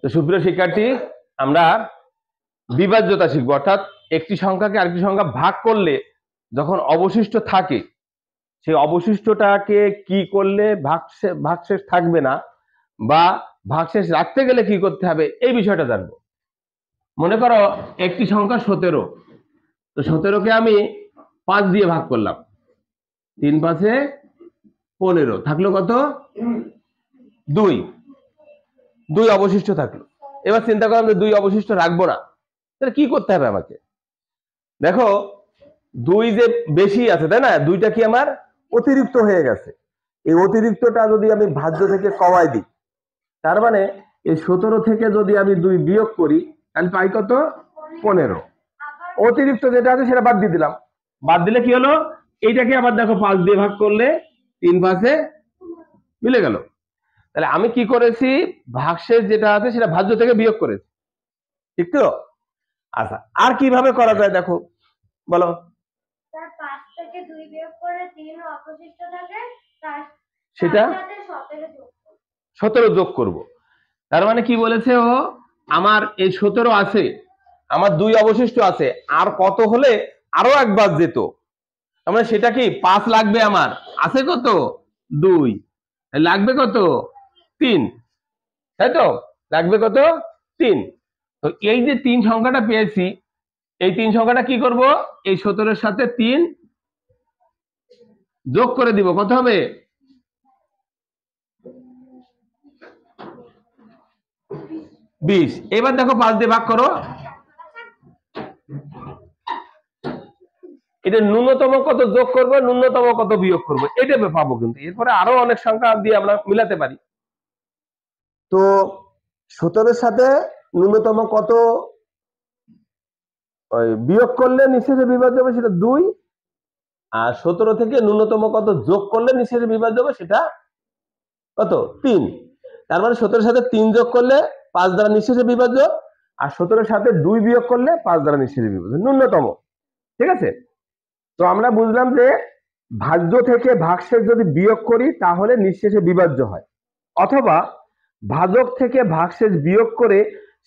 তো সুপ্রিয় শিক্ষার্থী, আমরা বিভাজ্যতা শিখব, অর্থাৎ একটি সংখ্যাকে আরেকটি সংখ্যা ভাগ করলে যখন অবশিষ্ট থাকে সেই অবশিষ্টটাকে কি করলে ভাগশেষ থাকবে না বা ভাগশেষ রাখতে গেলে কি করতে হবে এই বিষয়টা জানবো। মনে করো একটি সংখ্যা 17, তো 17কে আমি 5 দিয়ে ভাগ করলাম, 3 5 15, থাকলো কত? 2 2 অবশিষ্ট থাকলো। এবার চিন্তা করলাম যে 2 অবশিষ্ট রাখবো না, তাহলে কি করতে হবে আমাকে? দেখো 2 যে বেশি আছে, তাই না? 2টা কি আমার অতিরিক্ত হয়ে গেছে। এই অতিরিক্তটা যদি আমি ভাজ্য থেকে কমাই দিই, তার মানে এই 17 থেকে যদি আমি 2 বিয়োগ করি তাহলে পাই কত? 15। অতিরিক্ত যেটা আছে সেটা বাদ দিয়ে দিলাম, বাদ দিলে কি হলো? এইটাকে আবার দেখো 5 দিয়ে ভাগ করলে 3 5 মিলে গেল। তাহলে আমি কি করেছি? ভাগশেষ যেটা আছে সেটা ভাজ্য থেকে বিয়োগ করেছি, ঠিক তো? আচ্ছা, আর কিভাবে করা যায় দেখো, বলো। 5 থেকে 2 বিয়োগ করে 3 অবশিষ্ট থাকে, সেটা 17 যোগ করব। তার মানে কি বলেছে ও? আমার এই 17 আছে, আমার 2 অবশিষ্ট আছে, আর কত হলে আরো একবার যেত, তার মানে সেটা কি 5 লাগবে। আমার আছে কত? 2 লাগবে কত? 3, তাই তো? লাগবে কত? 3। তো এই যে 3 সংখ্যাটা পেয়েছি, এই 3 সংখ্যাটা কি করব? এই 17 এর সাথে 3 যোগ করে দিব, কত হবে? 20। এবার দেখো 5 দিয়ে ভাগ করো, এটা ন্যূনতম কত যোগ করবো, ন্যূনতম কত বিয়োগ করবো, এটা পাবো। কিন্তু এরপরে আরো অনেক সংখ্যা দিয়ে আমরা মিলাতে পারি। তো 17 সাথে ন্যূনতম কত বিয়োগ করলে নিঃশেষে বিভাজ্য হবে সেটা 2, আর 17 থেকে ন্যূনতম কত যোগ করলে নিঃশেষে বিভাজ্য হবে সেটা কত? 3। তার মানে 17 সাথে 3 যোগ করলে 5 দ্বারা নিঃশেষে বিভাজ্য, আর 17 সাথে 2 বিয়োগ করলে 5 দ্বারা নিঃশেষে বিভাজ্য, ন্যূনতম। ঠিক আছে? তো আমরা বুঝলাম যে ভাজ্য থেকে ভাগশেষ যদি বিয়োগ করি তাহলে নিঃশেষে বিভাজ্য হয়, অথবা ভাজক থেকে ভাগশেষ বিয়োগ করে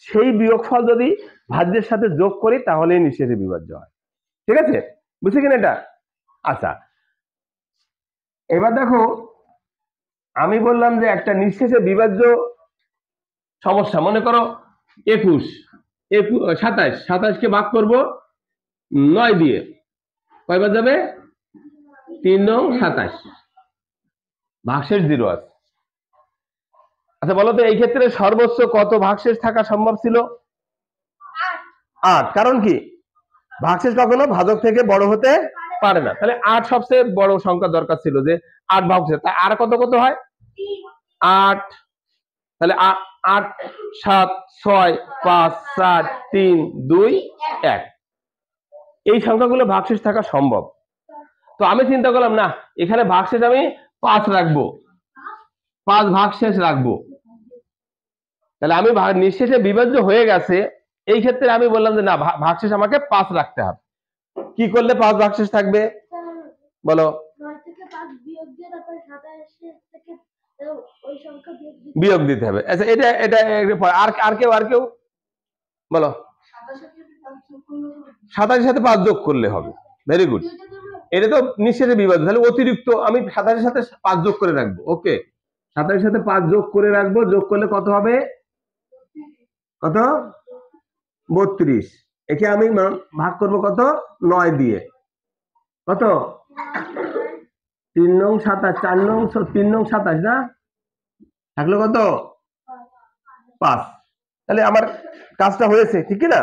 সেই বিয়োগফল যদি ভাজ্যের সাথে যোগ করি তাহলে নিঃশেষে বিভাজ্য হয়। ঠিক আছে? বুঝছি কিনা এটা? আচ্ছা, এবার দেখো আমি বললাম যে একটা নিঃশেষে বিভাজ্য সমস্যা, মনে করো 21 27 কে ভাগ করব 9 দিয়ে, কয়বার যাবে? 3 9 27, ভাগশেষ 0 আছে। আচ্ছা বলো তো, এই ক্ষেত্রে সর্বোচ্চ কত ভাগশেষ থাকা সম্ভব ছিল? 8। কারণ কি? ভাগশেষ কখনো ভাজক থেকে বড় হতে পারে না, তাহলে 8 সবচেয়ে বড় সংখ্যা দরকার ছিল, যে 8 ভাগশেষ। তা আর কত কত হয়? 8। তাহলে 8 7 6 5 4 3 2 1, এই সংখ্যাগুলো ভাগশেষ থাকা সম্ভব। তো আমি চিন্তা করলাম না, এখানে ভাগশেষ আমি 5 রাখবো, 5 ভাগশেষ রাখবো। তাহলে আমি নিঃশেষে বিভাজ্য হয়ে গেছে, এই ক্ষেত্রে আমি বললাম যে না, ভাগশেষ আমাকে 5 রাখতে হবে। কি করলে 5 ভাগশেষ থাকবে বলো? বিয়োগ দিতে হবে। আচ্ছা, এটা এটা আর কেউ বলো। 27 সাথে 5 যোগ করলে হবে। ভেরি গুড, এটা তো নিঃশেষে বিভাজ্য, তাহলে অতিরিক্ত আমি 27 সাথে 5 যোগ করে রাখবো। ওকে, 27 সাথে 5 যোগ করে রাখবো, যোগ করলে কত হবে? কত? 32। একে আমি ভাগ করব কত? 9 দিয়ে, কত? 3 9 27, 4 9 3 9 27 না, থাকলো কত? 5। তাহলে আমার কাজটা হয়েছে, ঠিক না?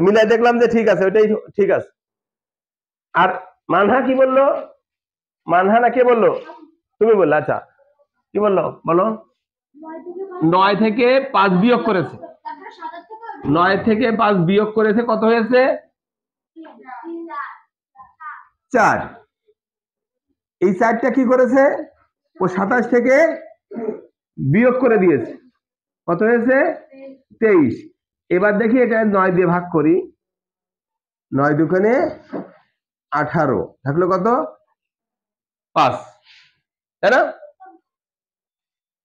মিলাই দেখলাম যে ঠিক আছে, ওইটাই ঠিক আছে। আর মানহা কি বললো? মানহা না কে বললো? তুমি বললে। আচ্ছা, কি বললো বলো? 9 থেকে 5 বিয়োগ করেছে, 9 থেকে 5 বিয়োগ করেছে, কত হয়েছে? 4। এই 4টা কি করেছে? ও 27 থেকে বিয়োগ করে দিয়েছে, কত হয়েছে? 23। এবার দেখি এটা 9 দিয়ে ভাগ করি, 9 দুখানে 18, থাকলো কত? 5, তাই না?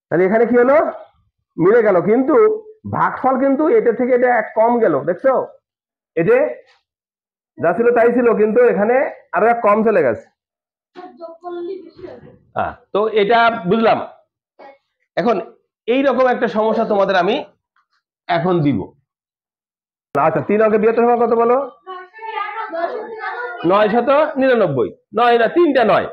তাহলে এখানে কি হলো? মিলে গেল। কিন্তু ভাগফল কিন্তু এটা থেকে এটা এক কম গেল, দেখছো? এটা যা ছিল তাই ছিল, কিন্তু এখানে আরো এক কম চলে গেছে। তো এটা বুঝলাম। এখন এই রকম একটা সমস্যা তোমাদের আমি এখন দিব। আচ্ছা, 3 অঙ্কের বৃহত্তম সংখ্যা কত বলো? 999। 9 না, 3টা 9।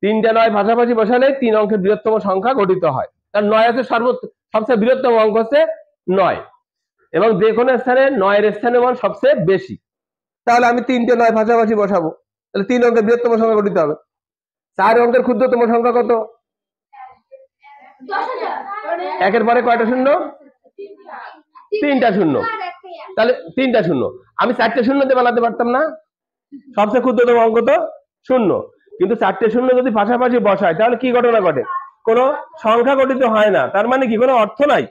3টা 9 পাশাপাশি বসালে 3 অঙ্কের বৃহত্তম সংখ্যা গঠিত হয়। কারণ 9 আছে সবচেয়ে বৃহত্তম অঙ্ক হচ্ছে 9, এবং যে কোনো স্থানে 9 এর স্থানে মান সবচেয়ে বেশি। তাহলে আমি 3টে 9 পাশাপাশি বসাবো, তাহলে 3 অঙ্কের বৃহত্তম সংখ্যা গঠিত হবে। 4 অঙ্কের ক্ষুদ্রতম সংখ্যা কত? 1 পরে কয়টা শূন্য? 3টা শূন্য। তাহলে 3টা শূন্য, আমি 4টে শূন্যতে বানাতে পারতাম না? সবচেয়ে ক্ষুদ্রতম অঙ্ক তো 0, কিন্তু 4টে শূন্য যদি পাশাপাশি বসায় তাহলে কি ঘটনা ঘটে? কোনো সংখ্যা গঠিত হয় না। তার মানে কি কোনো অর্থ নাই।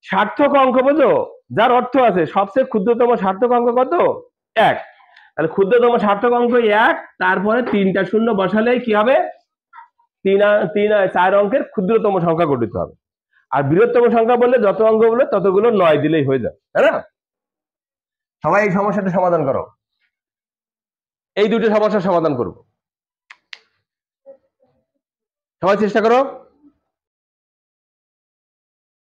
সার্থক অঙ্ক বোঝো, যার অর্থ আছে। সবচেয়ে ক্ষুদ্রতম সার্থক অঙ্ক কত? 1। তাহলে ক্ষুদ্রতম সার্থক অঙ্ক 1, তারপরে 3টা শূন্য বসালেই কি হবে? 4 অঙ্কের ক্ষুদ্রতম সংখ্যা গঠিত হবে। আর বৃহত্তম সংখ্যা বললে যত অঙ্ক বলে ততগুলো 9 দিলেই হয়ে যায়, তাই না? সবাই এই সমস্যাটা সমাধান করো। এই দুটো সমস্যার সমাধান করব, সবাই চেষ্টা করো।